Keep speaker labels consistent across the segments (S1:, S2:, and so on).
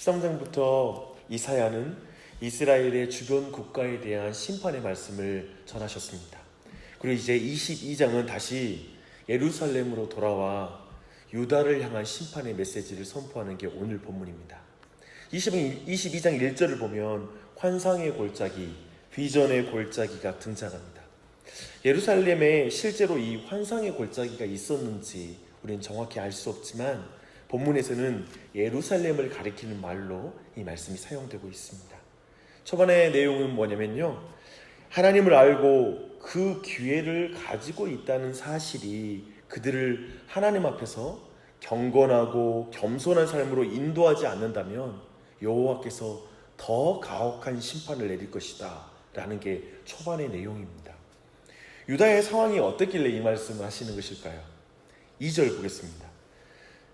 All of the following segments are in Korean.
S1: 13장부터 이사야는 이스라엘의 주변 국가에 대한 심판의 말씀을 전하셨습니다. 그리고 이제 22장은 다시 예루살렘으로 돌아와 유다를 향한 심판의 메시지를 선포하는 게 오늘 본문입니다. 22장 1절을 보면 환상의 골짜기, 비전의 골짜기가 등장합니다. 예루살렘에 실제로 이 환상의 골짜기가 있었는지 우리는 정확히 알 수 없지만 본문에서는 예루살렘을 가리키는 말로 이 말씀이 사용되고 있습니다. 초반의 내용은 뭐냐면요, 하나님을 알고 그 기회를 가지고 있다는 사실이 그들을 하나님 앞에서 경건하고 겸손한 삶으로 인도하지 않는다면 여호와께서 더 가혹한 심판을 내릴 것이다 라는 게 초반의 내용입니다. 유다의 상황이 어떻길래 이 말씀을 하시는 것일까요? 2절 보겠습니다.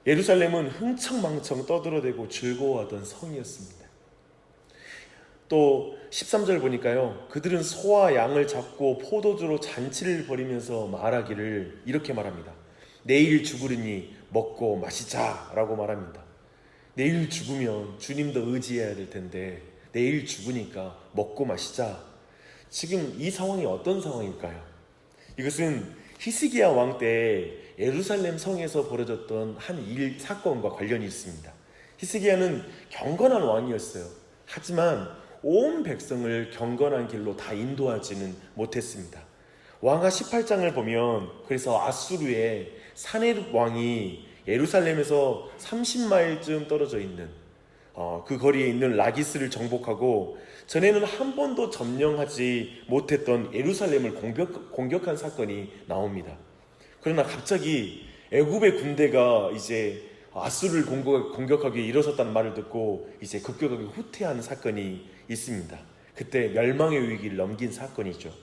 S1: 예루살렘은 흥청망청 떠들어대고 즐거워하던 성이었습니다. 또 13절 보니까요, 그들은 소와 양을 잡고 포도주로 잔치를 벌이면서 말하기를 이렇게 말합니다. 내일 죽으리니 먹고 마시자 라고 말합니다. 내일 죽으면 주님도 의지해야 될 텐데 내일 죽으니까 먹고 마시자. 지금 이 상황이 어떤 상황일까요? 이것은 히스기야 왕 때 예루살렘 성에서 벌어졌던 한 사건과 관련이 있습니다. 히스기야는 경건한 왕이었어요. 하지만 온 백성을 경건한 길로 다 인도하지는 못했습니다. 왕하 18장을 보면 그래서 아수르의 사네립 왕이 예루살렘에서 30마일쯤 떨어져 있는 그 거리에 있는 라기스를 정복하고 전에는 한 번도 점령하지 못했던 예루살렘을 공격한 사건이 나옵니다. 그러나 갑자기 애굽의 군대가 이제 아수르를 공격하기 위해 일어섰다는 말을 듣고 이제 급격하게 후퇴하는 사건이 있습니다. 그때 멸망의 위기를 넘긴 사건이죠.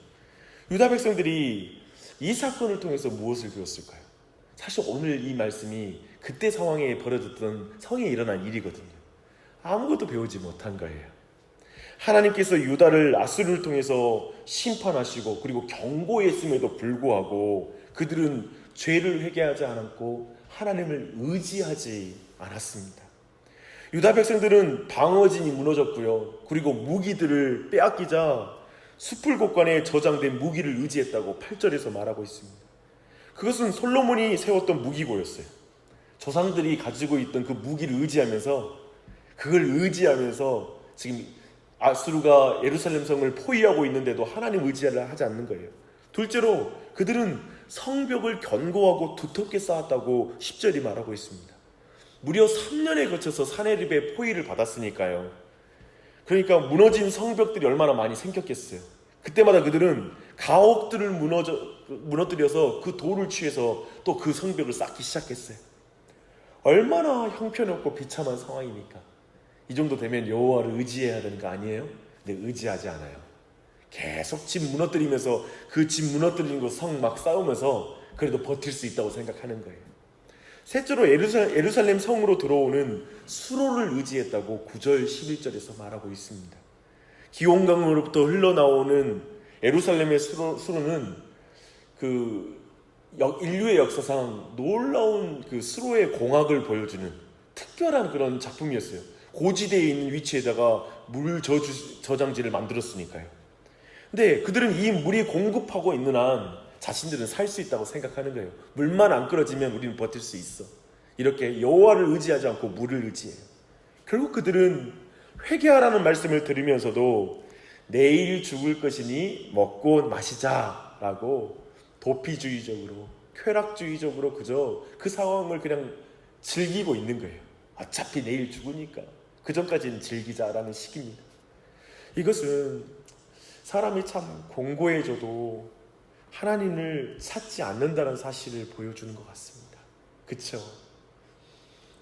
S1: 유다 백성들이 이 사건을 통해서 무엇을 배웠을까요? 사실 오늘 이 말씀이 그때 상황에 벌어졌던 성에 일어난 일이거든요. 아무것도 배우지 못한 거예요. 하나님께서 유다를 아수르를 통해서 심판하시고 그리고 경고했음에도 불구하고 그들은 죄를 회개하지 않았고 하나님을 의지하지 않았습니다. 유다 백성들은 방어진이 무너졌고요. 그리고 무기들을 빼앗기자 숲을 곳간에 저장된 무기를 의지했다고 8절에서 말하고 있습니다. 그것은 솔로몬이 세웠던 무기고였어요. 조상들이 가지고 있던 그 무기를 그걸 의지하면서 지금 아수르가 예루살렘 성을 포위하고 있는데도 하나님 의지를 하지 않는 거예요. 둘째로 그들은 성벽을 견고하고 두텁게 쌓았다고 10절이 말하고 있습니다. 무려 3년에 거쳐서 사네립의 포위를 받았으니까요. 그러니까 무너진 성벽들이 얼마나 많이 생겼겠어요. 그때마다 그들은 가옥들을 무너뜨려서 그 돌을 취해서 또 그 성벽을 쌓기 시작했어요. 얼마나 형편없고 비참한 상황입니까? 이 정도 되면 여호와를 의지해야 되는 거 아니에요? 근데 의지하지 않아요. 계속 집 무너뜨리면서 그 집 무너뜨리는 거 성 막 싸우면서 그래도 버틸 수 있다고 생각하는 거예요. 셋째로 예루살렘 성으로 들어오는 수로를 의지했다고 9절 11절에서 말하고 있습니다. 기온강으로부터 흘러나오는 예루살렘의 수로는 인류의 역사상 놀라운 그 수로의 공학을 보여주는 특별한 그런 작품이었어요. 고지대에 있는 위치에다가 물 저장지를 만들었으니까요. 근데 그들은 이 물이 공급하고 있는 한 자신들은 살 수 있다고 생각하는 거예요. 물만 안 끊어지면 우리는 버틸 수 있어. 이렇게 여호와를 의지하지 않고 물을 의지해요. 결국 그들은 회개하라는 말씀을 들으면서도 내일 죽을 것이니 먹고 마시자라고 도피주의적으로 쾌락주의적으로 그저 그 상황을 그냥 즐기고 있는 거예요. 어차피 내일 죽으니까 그 전까지는 즐기자라는 식입니다. 이것은 사람이 참 공고해져도 하나님을 찾지 않는다는 사실을 보여주는 것 같습니다. 그렇죠?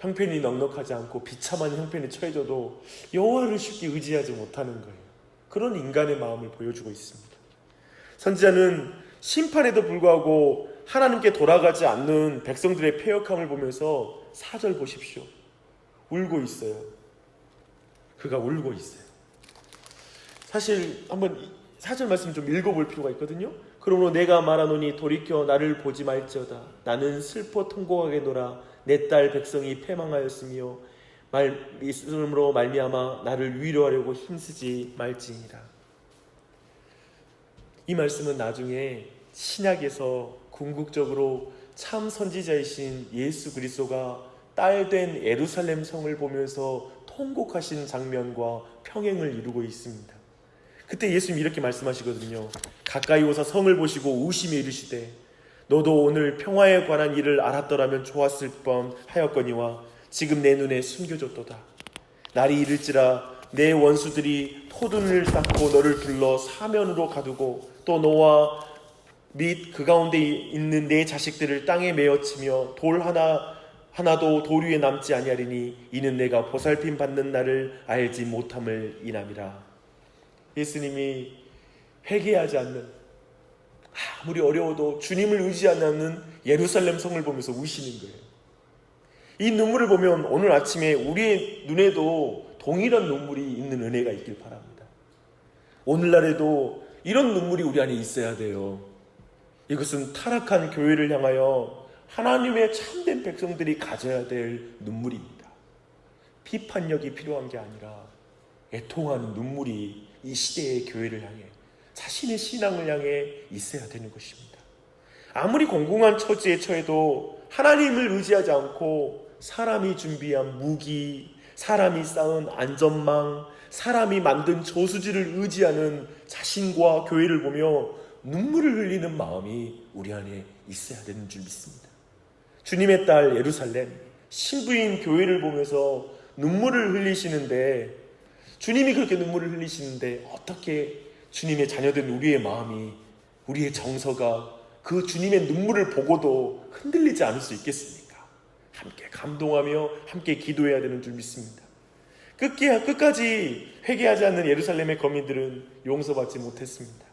S1: 형편이 넉넉하지 않고 비참한 형편에 처해져도 여호와를 쉽게 의지하지 못하는 거예요. 그런 인간의 마음을 보여주고 있습니다. 선지자는 심판에도 불구하고 하나님께 돌아가지 않는 백성들의 패역함을 보면서 4절 보십시오. 울고 있어요. 그가 울고 있어요. 사실 한번 4절 말씀 좀 읽어볼 필요가 있거든요. 그러므로 내가 말하노니 돌이켜 나를 보지 말지어다. 나는 슬퍼 통곡하겠노라. 내 딸 백성이 패망하였으며 말씀으로 말미암아 나를 위로하려고 힘쓰지 말지니라. 이 말씀은 나중에 신약에서 궁극적으로 참 선지자이신 예수 그리스도가 딸된 예루살렘 성을 보면서 통곡하신 장면과 평행을 이루고 있습니다. 그때 예수님이 이렇게 말씀하시거든요. 가까이 오사 성을 보시고 우시며 이르시되 너도 오늘 평화에 관한 일을 알았더라면 좋았을 뻔하였거니와 지금 내 눈에 숨겨졌도다. 날이 이를지라 내 원수들이 토둔을 쌓고 너를 불러 사면으로 가두고 또 너와 및 그 가운데 있는 내 자식들을 땅에 메어치며 돌 하나도 돌 위에 남지 아니하리니 이는 내가 보살핌 받는 날을 알지 못함을 인함이라. 예수님이 회개하지 않는, 아무리 어려워도 주님을 의지하지 않는 예루살렘 성을 보면서 우시는 거예요. 이 눈물을 보면 오늘 아침에 우리의 눈에도 동일한 눈물이 있는 은혜가 있길 바랍니다. 오늘날에도 이런 눈물이 우리 안에 있어야 돼요. 이것은 타락한 교회를 향하여 하나님의 참된 백성들이 가져야 될 눈물입니다. 비판력이 필요한 게 아니라 애통하는 눈물이 이 시대의 교회를 향해, 자신의 신앙을 향해 있어야 되는 것입니다. 아무리 공공한 처지에 처해도 하나님을 의지하지 않고 사람이 준비한 무기, 사람이 쌓은 안전망, 사람이 만든 저수지를 의지하는 자신과 교회를 보며 눈물을 흘리는 마음이 우리 안에 있어야 되는 줄 믿습니다. 주님의 딸 예루살렘, 신부인 교회를 보면서 눈물을 흘리시는데, 주님이 그렇게 눈물을 흘리시는데 어떻게 주님의 자녀된 우리의 마음이, 우리의 정서가 그 주님의 눈물을 보고도 흔들리지 않을 수 있겠습니까? 함께 감동하며 함께 기도해야 되는 줄 믿습니다. 끝까지 회개하지 않는 예루살렘의 거민들은 용서받지 못했습니다.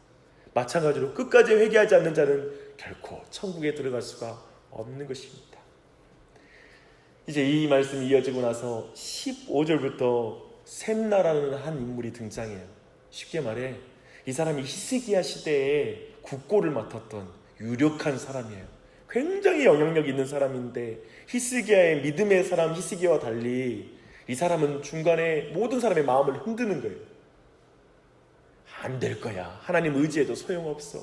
S1: 마찬가지로 끝까지 회개하지 않는 자는 결코 천국에 들어갈 수가 없는 것입니다. 이제 이 말씀이 이어지고 나서 15절부터 셈나라는 한 인물이 등장해요. 쉽게 말해 이 사람이 히스기야 시대에 국고를 맡았던 유력한 사람이에요. 굉장히 영향력 있는 사람인데, 히스기야의 믿음의 사람 히스기야와 달리 이 사람은 중간에 모든 사람의 마음을 흔드는 거예요. 안 될 거야. 하나님 의지해도 소용없어.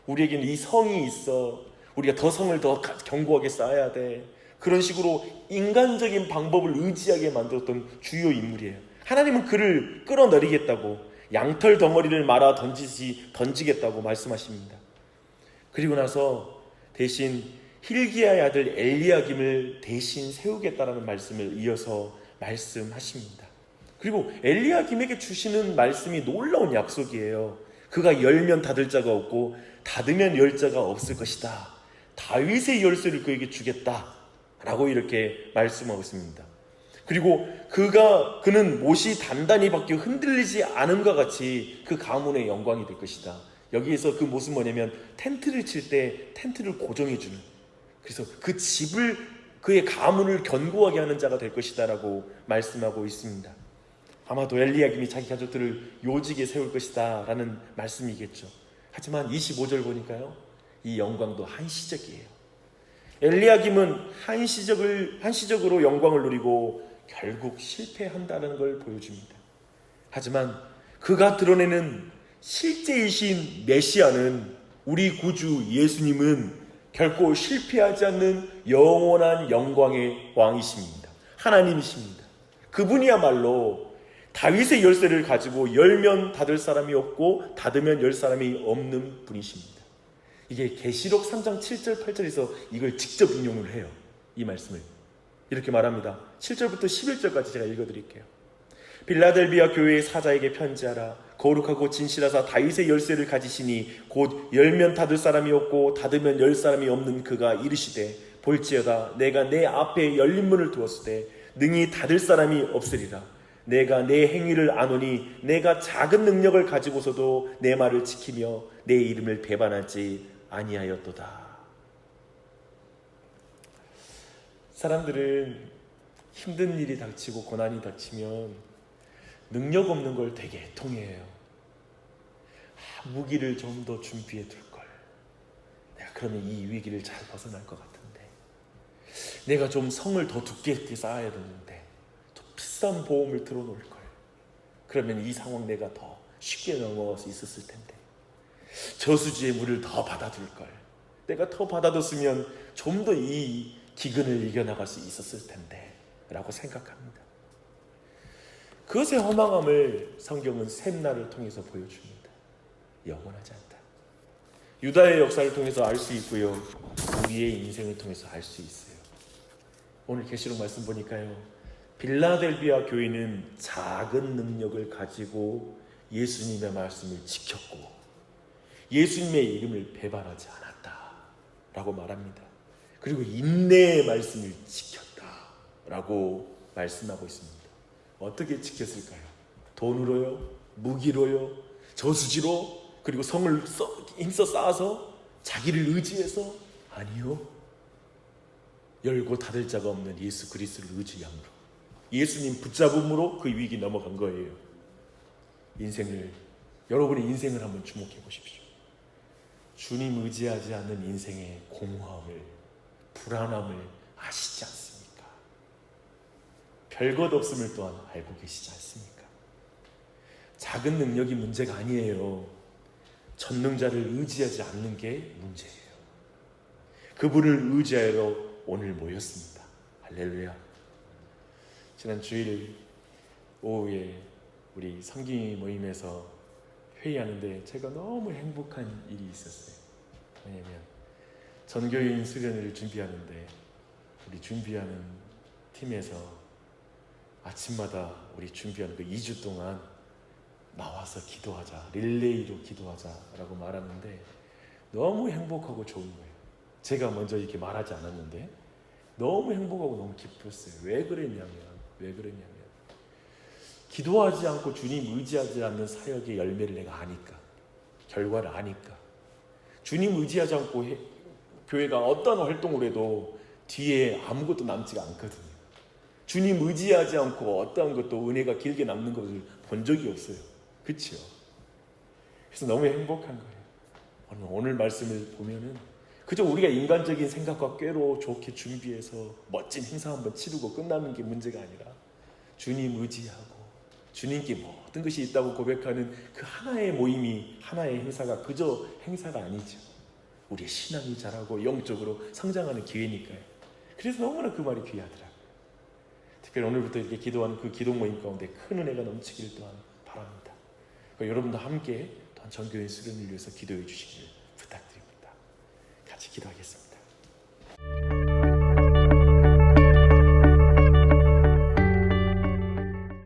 S1: 우리에게는 이 성이 있어. 우리가 더 성을 더 견고하게 쌓아야 돼. 그런 식으로 인간적인 방법을 의지하게 만들었던 주요 인물이에요. 하나님은 그를 끌어내리겠다고, 양털 덩어리를 말아 던지겠다고 말씀하십니다. 그리고 나서 대신 힐기야의 아들 엘리야김을 대신 세우겠다라는 말씀을 이어서 말씀하십니다. 그리고 엘리야김에게 주시는 말씀이 놀라운 약속이에요. 그가 열면 닫을 자가 없고 닫으면 열 자가 없을 것이다. 다윗의 열쇠를 그에게 주겠다 라고 이렇게 말씀하고 있습니다. 그리고 그는 못이 단단히 박혀 흔들리지 않음과 같이 그 가문의 영광이 될 것이다. 여기에서 그 못은 뭐냐면 텐트를 칠 때 텐트를 고정해주는, 그래서 그 집을, 그의 가문을 견고하게 하는 자가 될 것이다 라고 말씀하고 있습니다. 아마도 엘리야김이 자기 가족들을 요직에 세울 것이다 라는 말씀이겠죠. 하지만 25절 보니까요, 이 영광도 한시적이에요. 엘리야김은 한시적으로 영광을 누리고 결국 실패한다는 걸 보여줍니다. 하지만 그가 드러내는 실제이신 메시아는, 우리 구주 예수님은 결코 실패하지 않는 영원한 영광의 왕이십니다. 하나님이십니다. 그분이야말로 다윗의 열쇠를 가지고 열면 닫을 사람이 없고 닫으면 열 사람이 없는 분이십니다. 이게 계시록 3장 7절 8절에서 이걸 직접 인용을 해요. 이 말씀을 이렇게 말합니다. 7절부터 11절까지 제가 읽어드릴게요. 빌라델비아 교회의 사자에게 편지하라. 거룩하고 진실하사 다윗의 열쇠를 가지시니 곧 열면 닫을 사람이 없고 닫으면 열 사람이 없는 그가 이르시되, 볼지어다 내가 내 앞에 열린 문을 두었으되 능히 닫을 사람이 없으리라. 내가 내 행위를 아노니 내가 작은 능력을 가지고서도 내 말을 지키며 내 이름을 배반하지 아니하였도다. 사람들은 힘든 일이 닥치고 고난이 닥치면 능력 없는 걸 되게 애통해해요. 무기를 좀 더 준비해 둘걸. 내가 그러면 이 위기를 잘 벗어날 것 같은데. 내가 좀 성을 더 두껍게 쌓아야 되는데, 좀 비싼 보험을 들어놓을 걸. 그러면 이 상황 내가 더 쉽게 넘어갈 수 있었을 텐데. 저수지의 물을 더 받아둘 걸. 내가 더 받아뒀으면 좀 더 이 기근을 이겨나갈 수 있었을 텐데 라고 생각합니다. 그것의 허망함을 성경은 샘나를 통해서 보여줍니다. 영원하지 않다. 유다의 역사를 통해서 알 수 있고요, 우리의 인생을 통해서 알 수 있어요. 오늘 계시록 말씀 보니까요, 빌라델비아 교회는 작은 능력을 가지고 예수님의 말씀을 지켰고 예수님의 이름을 배반하지 않았다 라고 말합니다. 그리고 인내의 말씀을 지켰다 라고 말씀하고 있습니다. 어떻게 지켰을까요? 돈으로요? 무기로요? 저수지로? 그리고 성을 힘써 쌓아서? 자기를 의지해서? 아니요. 열고 닫을 자가 없는 예수 그리스도를 의지함으로, 예수님 붙잡음으로 그 위기 넘어간 거예요. 여러분의 인생을 한번 주목해 보십시오. 주님 의지하지 않는 인생의 공허함을, 불안함을 아시지 않습니까? 별것 없음을 또한 알고 계시지 않습니까? 작은 능력이 문제가 아니에요. 전능자를 의지하지 않는 게 문제예요. 그분을 의지하러 오늘 모였습니다. 할렐루야. 지난 주일 오후에 우리 성기 모임에서 회의하는데 제가 너무 행복한 일이 있었어요. 왜냐면 전교인 수련회를 준비하는데 우리 준비하는 팀에서 아침마다 우리 준비하는 그 2주 동안 나와서 기도하자, 릴레이로 기도하자라고 말하는데 너무 행복하고 좋은 거예요. 제가 먼저 이렇게 말하지 않았는데 너무 행복하고 너무 기뻤어요. 왜 그랬냐면 기도하지 않고 주님 의지하지 않는 사역의 열매를 내가 아니까, 결과를 아니까. 주님 의지하지 않고 교회가 어떤 활동을 해도 뒤에 아무것도 남지가 않거든요. 주님 의지하지 않고 어떠한 것도 은혜가 길게 남는 것을 본 적이 없어요. 그렇죠? 그래서 너무 행복한 거예요. 오늘 말씀을 보면은 그저 우리가 인간적인 생각과 꾀로 좋게 준비해서 멋진 행사 한번 치르고 끝나는 게 문제가 아니라 주님 의지하고 주님께 모든 것이 있다고 고백하는 그 하나의 모임이, 하나의 행사가 그저 행사가 아니죠. 우리의 신앙이 자라고 영적으로 성장하는 기회니까요. 그래서 너무나 그 말이 귀하더라고요. 특별히 오늘부터 이렇게 기도하는 그 기도 모임 가운데 큰 은혜가 넘치길 또한 바랍니다. 여러분도 함께 또한 전교인 수련을 위해서 기도해 주시기를 부탁드립니다. 같이 기도하겠습니다.